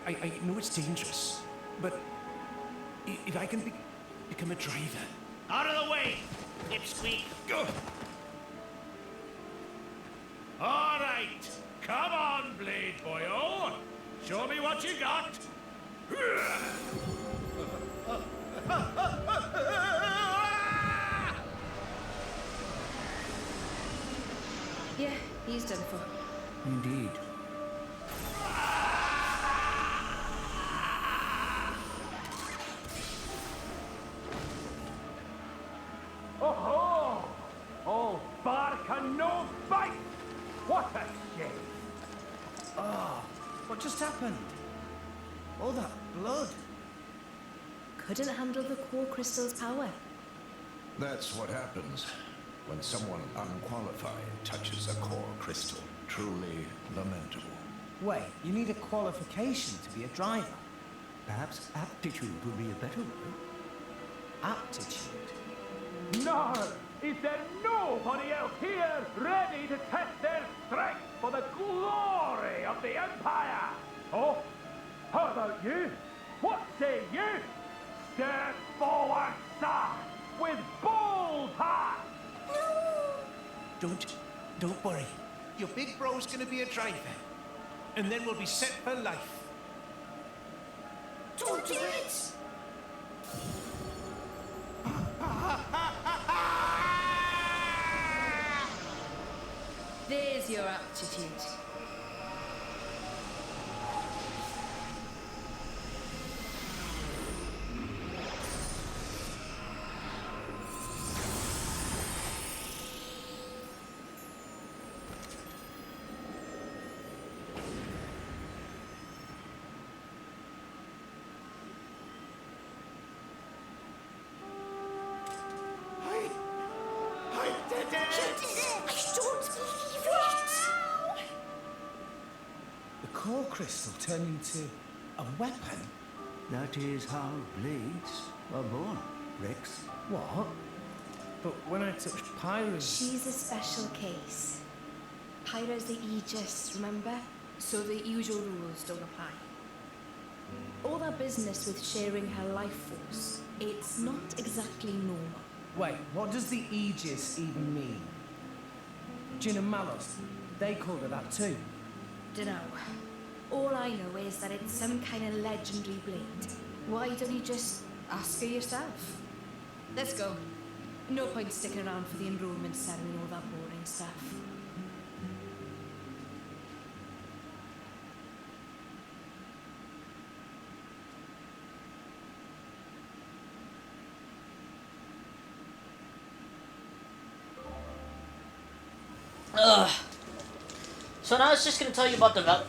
I know it's dangerous, but if I can become a driver. Out of the way, dipsqueak. All right, come on, Blade Boyo. Show me what you got. Yeah, he's done for. Indeed. Oh-ho! All bark and no bite! What a shame! What just happened? All that blood. Couldn't handle the core crystal's power. That's what happens when someone unqualified touches a core crystal. Truly lamentable. Wait, you need a qualification to be a driver. Perhaps aptitude would be a better word. Aptitude? Nor is there nobody else here ready to test their strength for the glory of the Empire. Oh, how about you? What say you? Step forward, sir, with bold heart. Don't worry. Your big bro's gonna be a driver. And then we'll be set for life. Don't do it! There's your aptitude. I did it! I don't believe it! The core crystal turned into a weapon? That is how blades are born, Rex. What? But when I touched Pyra's... She's a special case. Pyra's the Aegis, remember? So the usual rules don't apply. All that business with sharing her life force, it's not exactly normal. Wait, what does the Aegis even mean? Jin and Malos, they called it that too. Dunno. All I know is that it's some kind of legendary blade. Why don't you just ask her yourself? Let's go. No point sticking around for the enrollment ceremony and all that boring stuff. Ugh. So now it's just going to tell you about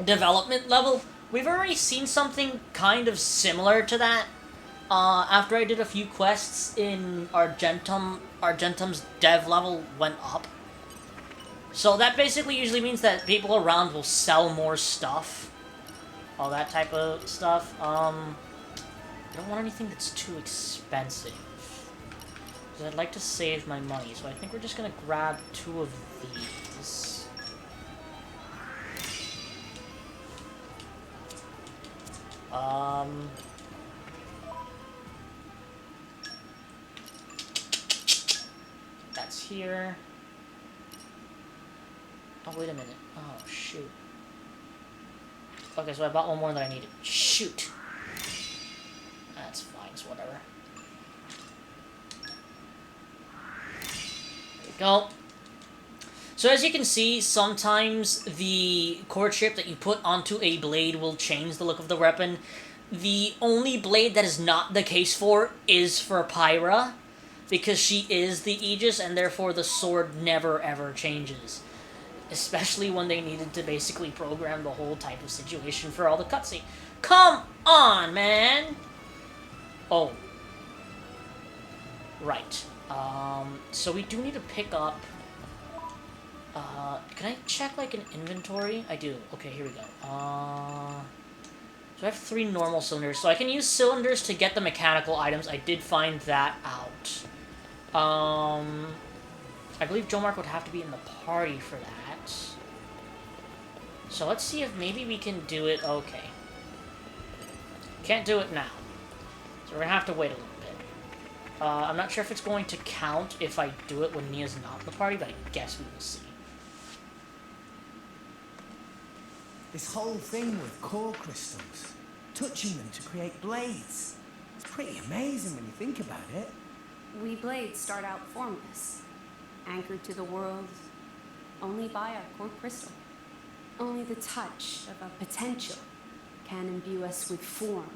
development level. We've already seen something kind of similar to that. After I did a few quests in Argentum's dev level went up. So that basically usually means that people around will sell more stuff. All that type of stuff. I don't want anything that's too expensive. Because I'd like to save my money, so I think we're just gonna grab 2 of these. That's here. Oh, wait a minute. Oh, shoot. Okay, so I bought one more than I needed. Shoot. That's fine, it's whatever. There we go. So as you can see, sometimes the core chip that you put onto a blade will change the look of the weapon. The only blade that is not the case for is for Pyra, because she is the Aegis, and therefore the sword never ever changes. Especially when they needed to basically program the whole type of situation for all the cutscene. Come on, man! Oh. Right. So we do need to pick up... can I check, like, an inventory? I do. Okay, here we go. So I have 3 normal cylinders. So I can use cylinders to get the mechanical items. I did find that out. I believe Joe Mark would have to be in the party for that. So let's see if maybe we can do it. Okay. Can't do it now. So we're gonna have to wait a little bit. I'm not sure if it's going to count if I do it when Nia's not in the party, but I guess we will see. This whole thing with core crystals, touching them to create blades. It's pretty amazing when you think about it. We blades start out formless, anchored to the world only by our core crystal. Only the touch of a potential can imbue us with form,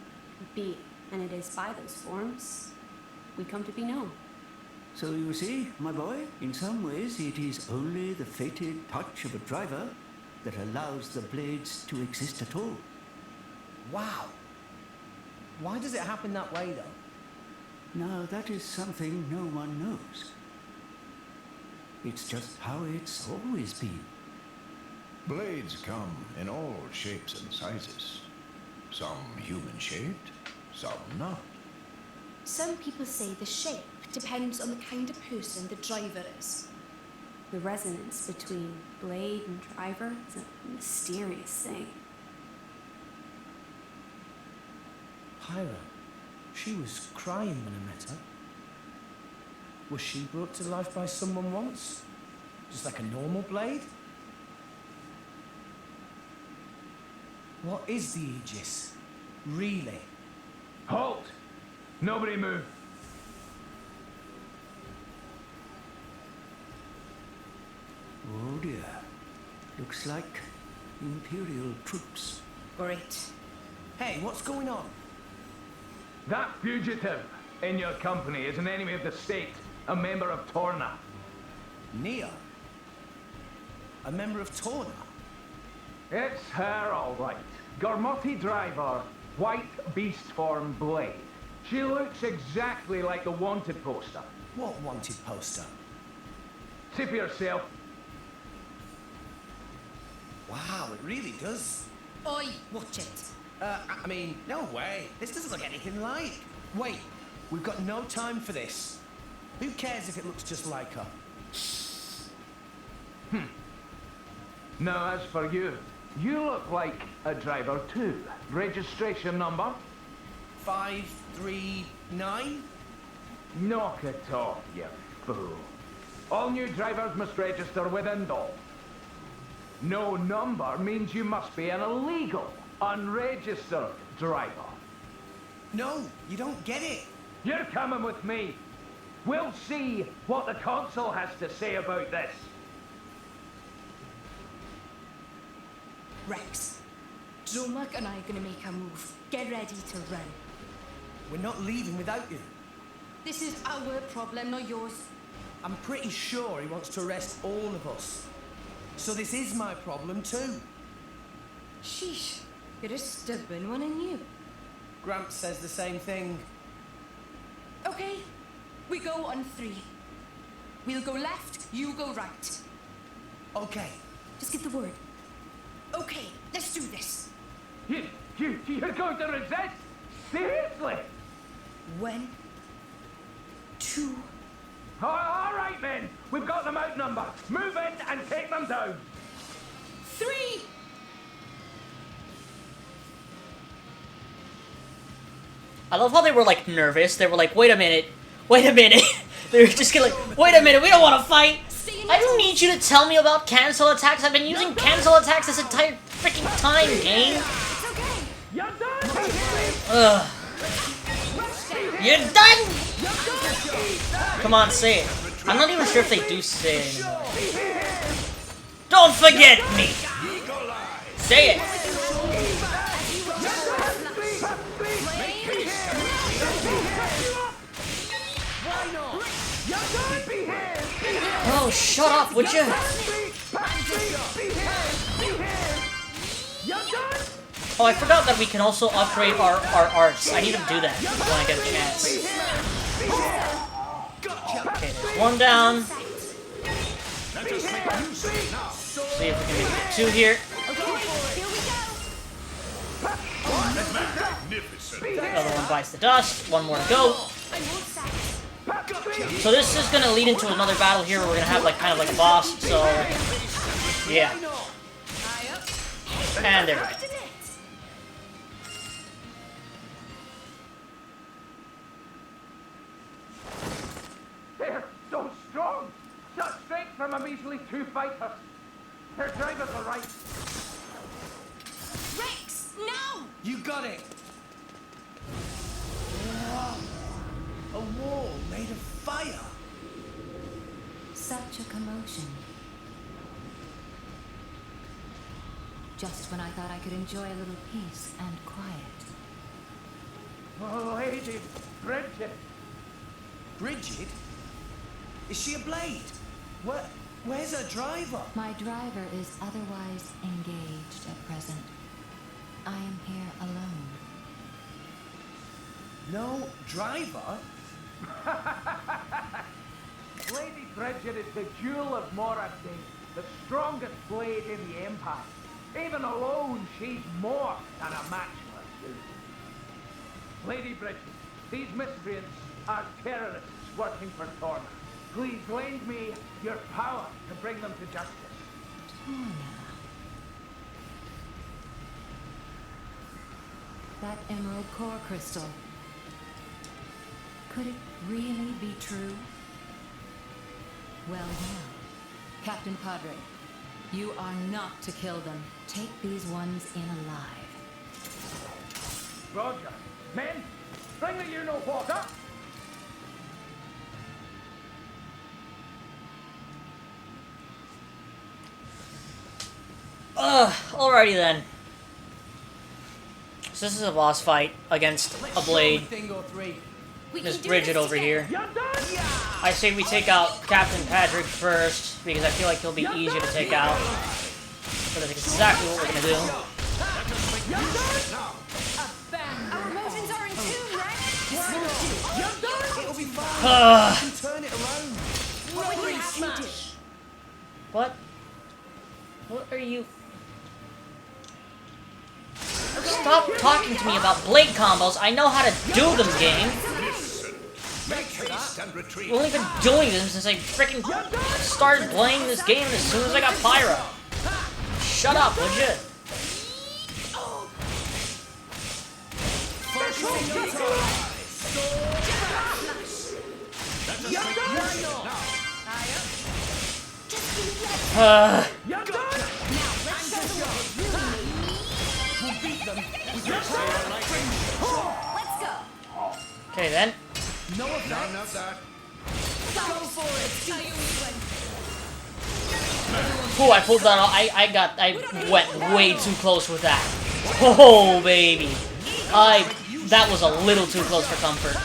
being, and it is by those forms we come to be known. So you see, my boy, in some ways it is only the fated touch of a driver that allows the blades to exist at all. Wow. Why does it happen that way, though? Now, that is something no one knows. It's just how it's always been. Blades come in all shapes and sizes. Some human-shaped, some not. Some people say the shape depends on the kind of person the driver is. The resonance between blade and driver is a mysterious thing. Pyra, she was crying when I met her. Was she brought to life by someone once? Just like a normal blade? What is the Aegis? Really? Halt! Nobody move. Oh dear. Looks like Imperial troops. Great. Hey, what's going on? That fugitive in your company is an enemy of the state, a member of Torna. Nia? A member of Torna? It's her, all right. Gormoti driver, white beast form blade. She looks exactly like the wanted poster. What wanted poster? See for yourself. Wow, it really does. Oi, watch it. I mean, no way. This doesn't look anything like. Wait, we've got no time for this. Who cares if it looks just like her? Now, as for you, you look like a driver too. Registration number? 539? Knock it off, you fool. All new drivers must register with Indol. No number means you must be an illegal, unregistered driver. No, you don't get it. You're coming with me. We'll see what the consul has to say about this. Rex, Dromark and I are gonna make a move. Get ready to run. We're not leaving without you. This is our problem, not yours. I'm pretty sure he wants to arrest all of us. So this is my problem too. Sheesh, you're a stubborn one, and you. Gramps says the same thing. Okay, we go on 3. We'll go left, you go right. Okay. Just get the word. Okay, let's do this. You're going to resist? Seriously? 1, 2. All right, men. We've got them outnumbered. Move in and take them down. 3. I love how they were like nervous. They were like, wait a minute. They were just gonna like, wait a minute, we don't want to fight. I don't need you to tell me about cancel attacks. I've been using cancel attacks this entire freaking time, game. It's okay. You're done. Ugh. You're done? Come on, say it. I'm not even sure if they do say it anymore. Don't forget me. Say it. Oh, shut up, would you? Oh, I forgot that we can also upgrade our arts. I need to do that when I get a chance. Okay, there's one down. See if we can make it 2 here. The other one bites the dust. One more to go. So this is gonna lead into another battle here where we're gonna have like kind of like a boss, so yeah. And there we go. They're so strong! Such strength from a measly 2 fighters. Their drivers are right. Rex, no! You got it. Whoa. A wall made of fire. Such a commotion. Just when I thought I could enjoy a little peace and quiet. Oh, Lady Brighid. Brighid? Is she a blade? Where's her driver? My driver is otherwise engaged at present. I am here alone. No driver? Lady Brighid is the jewel of Moradin, the strongest blade in the Empire. Even alone, she's more than a match for you. Lady Brighid, These miscreants are terrorists working for Torna. Please lend me your power to bring them to justice. That emerald core crystal. Could it really be true? Well, Captain Padre, you are not to kill them. Take these ones in alive. Roger. Men, bring the you-know-what up! Alrighty then. So this is a boss fight against a blade. There's Brighid over here. I say we take out Captain Patrick first, because I feel like he'll be easier to take out. So that's exactly what we're gonna do. Our emotions are in tune, right? It'll be fine. Ah. You can turn it around. What? What are you... Stop talking to me about blade combos. I know how to do them, game. Make haste and retreat. I've only been doing them since I freaking started playing this game as soon as I got Pyro. Shut up, would you? Let's go. Okay then. None of that. Go for it. Ooh, I pulled that off. I went way too close with that. Oh baby. That was a little too close for comfort.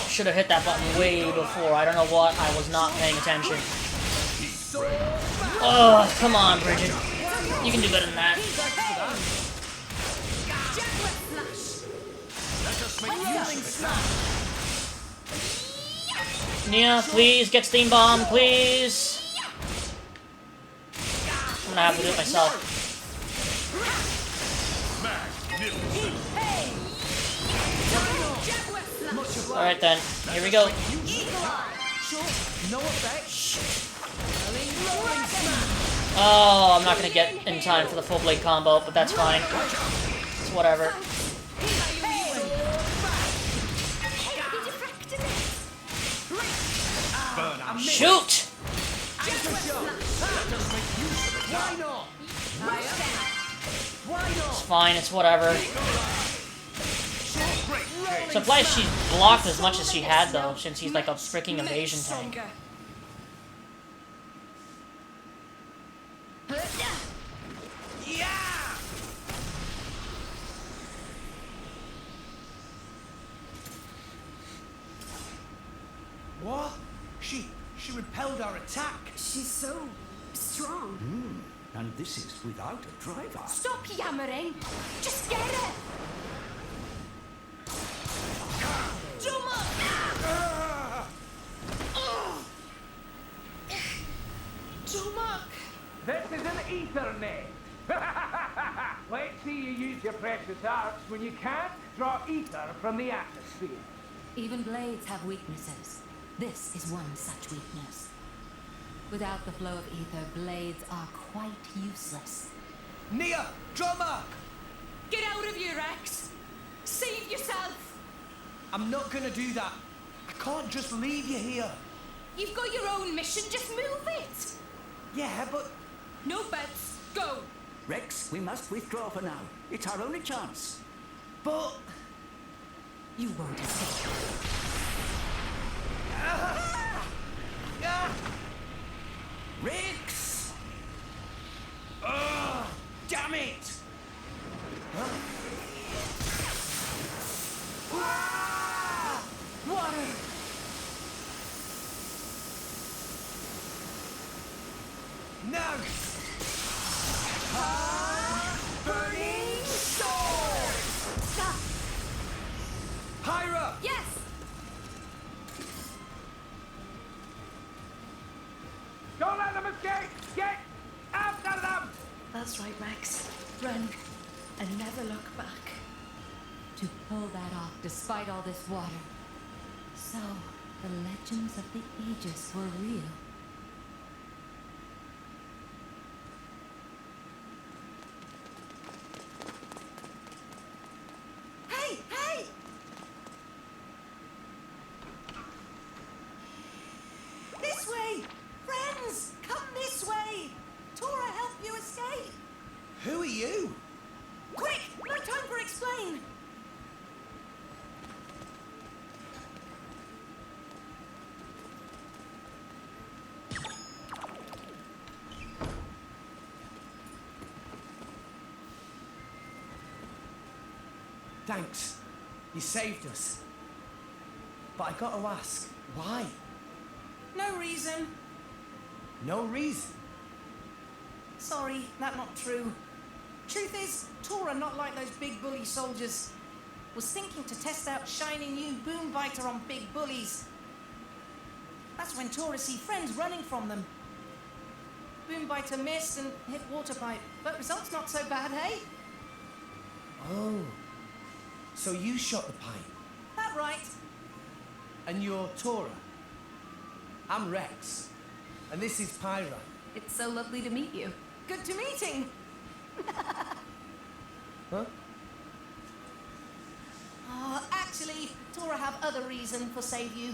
Should have hit that button way before. I don't know what. I was not paying attention. Oh, come on, Brighid. You can do better than that. Nia, please get Steam Bomb, please. I'm gonna have to do it myself. Alright then, here we go. Oh, I'm not gonna get in time for the full blade combo, but that's fine. It's whatever. Shoot! It's fine, it's whatever. Surprised she blocked as much as she had though, since he's like a freaking evasion tank. What? She repelled our attack. She's so strong. And this is without a driver. Stop yammering. Just get it. Jump up. This is an Ethernet. Let's see you use your precious arts when you can't draw ether from the atmosphere. Even blades have weaknesses. This is one such weakness. Without the flow of ether, blades are quite useless. Nia, drummer! Get out of here, Rex! Save yourself! I'm not gonna do that. I can't just leave you here. You've got your own mission, just move it! Yeah, but... No bets, go! Rex, we must withdraw for now. It's our only chance. But... You won't escape. Rex! Damn it! Water! No! Burning sword! Stop. Pyra! Yes. Don't let them escape! Get after them! That's right, Rex. Run and never look back. to pull that off despite all this water. So, the legends of the Aegis were real. Hey, hey! This way! Friends, come this way! Tora helped you escape! Who are you? Quick! No time for explain! Thanks. You saved us. But I gotta ask, why? No reason. No reason. Sorry, that not true. Truth is, Tora not like those big bully soldiers. Was thinking to test out shiny new boom biter on big bullies. That's when Tora see friends running from them. Boom biter missed and hit water pipe, but results not so bad, hey? Oh. So you shot the pipe. That right. And you're Tora. I'm Rex. And this is Pyra. It's so lovely to meet you. Good to meeting. Huh? Actually, Tora have other reason for save you.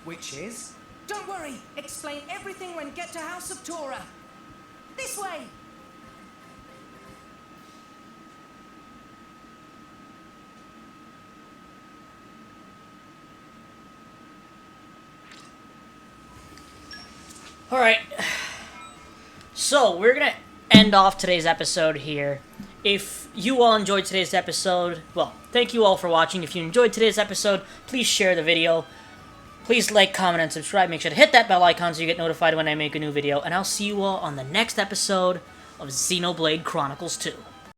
Which is? Don't worry. Explain everything when get to House of Tora. This way. Alright. So, we're gonna end off today's episode here. If you all enjoyed today's episode, well, thank you all for watching. If you enjoyed today's episode, please share the video. Please like, comment, and subscribe. Make sure to hit that bell icon so you get notified when I make a new video. And I'll see you all on the next episode of Xenoblade Chronicles 2.